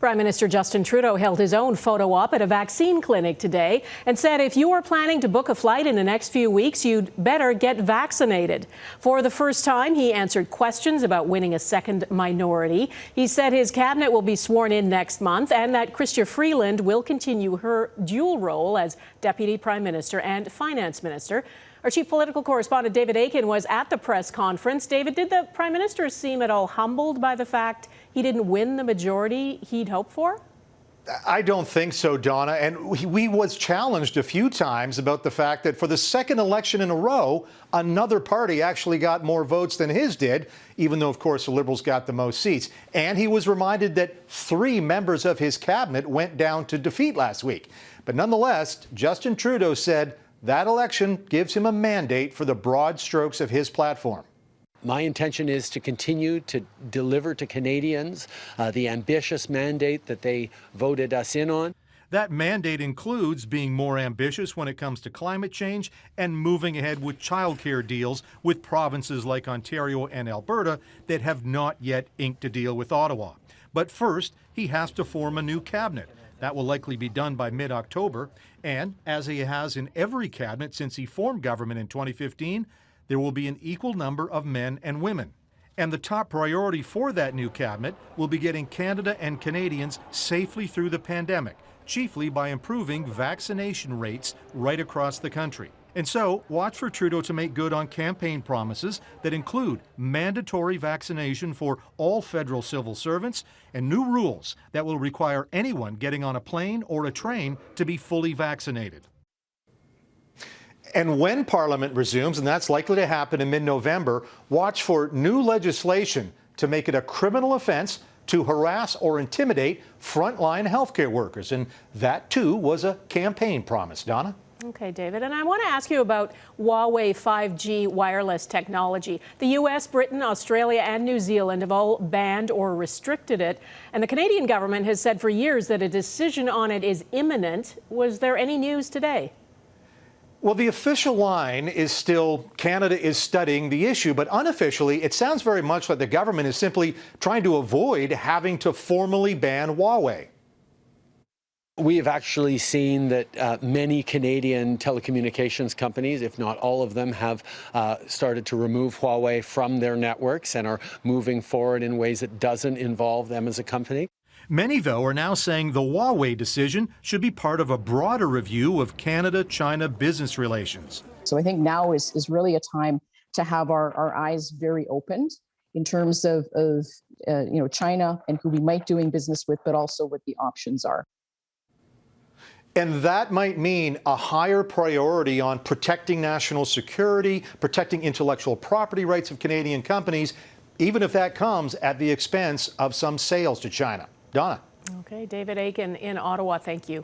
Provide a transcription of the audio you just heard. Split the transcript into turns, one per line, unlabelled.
Prime Minister Justin Trudeau held his own photo op at a vaccine clinic today and said if you are planning to book a flight in the next few weeks, you'd better get vaccinated. For the first time, he answered questions about winning a second minority. He said his cabinet will be sworn in next month and that Chrystia Freeland will continue her dual role as Deputy Prime Minister and Finance Minister. Our chief political correspondent David Akin was at the press conference. David, did the Prime Minister seem at all humbled by the fact he didn't win the majority he'd hoped for?
I don't think so, Donna. And he was challenged a few times about the fact that for the second election in a row, another party actually got more votes than his did, even though, of course, the Liberals got the most seats. And he was reminded that 3 members of his cabinet went down to defeat last week. But nonetheless, Justin Trudeau said that election gives him a mandate for the broad strokes of his platform.
My intention is to continue to deliver to Canadians the ambitious mandate that they voted us in on.
That mandate includes being more ambitious when it comes to climate change and moving ahead with childcare deals with provinces like Ontario and Alberta that have not yet inked a deal with Ottawa. But first, he has to form a new cabinet. That will likely be done by mid-October. And as he has in every cabinet since he formed government in 2015, there will be an equal number of men and women. And the top priority for that new cabinet will be getting Canada and Canadians safely through the pandemic, chiefly by improving vaccination rates right across the country. And so, watch for Trudeau to make good on campaign promises that include mandatory vaccination for all federal civil servants and new rules that will require anyone getting on a plane or a train to be fully vaccinated.
And when Parliament resumes, and that's likely to happen in mid-November, watch for new legislation to make it a criminal offense to harass or intimidate frontline healthcare workers. And that, too, was a campaign promise. Donna?
Okay, David, and I want to ask you about Huawei 5G wireless technology. The U.S., Britain, Australia and New Zealand have all banned or restricted it, and the Canadian government has said for years that a decision on it is imminent. Was there any news today?
Well, the official line is still Canada is studying the issue, but unofficially, it sounds very much like the government is simply trying to avoid having to formally ban Huawei.
We have actually seen that many Canadian telecommunications companies, if not all of them, have started to remove Huawei from their networks and are moving forward in ways that doesn't involve them as a company.
Many, though, are now saying the Huawei decision should be part of a broader review of Canada-China business relations.
So I think now is really a time to have our eyes very opened in terms of China and who we might doing business with, but also what the options are.
And that might mean a higher priority on protecting national security, protecting intellectual property rights of Canadian companies, even if that comes at the expense of some sales to China. Donna.
Okay, David Akin in Ottawa, thank you.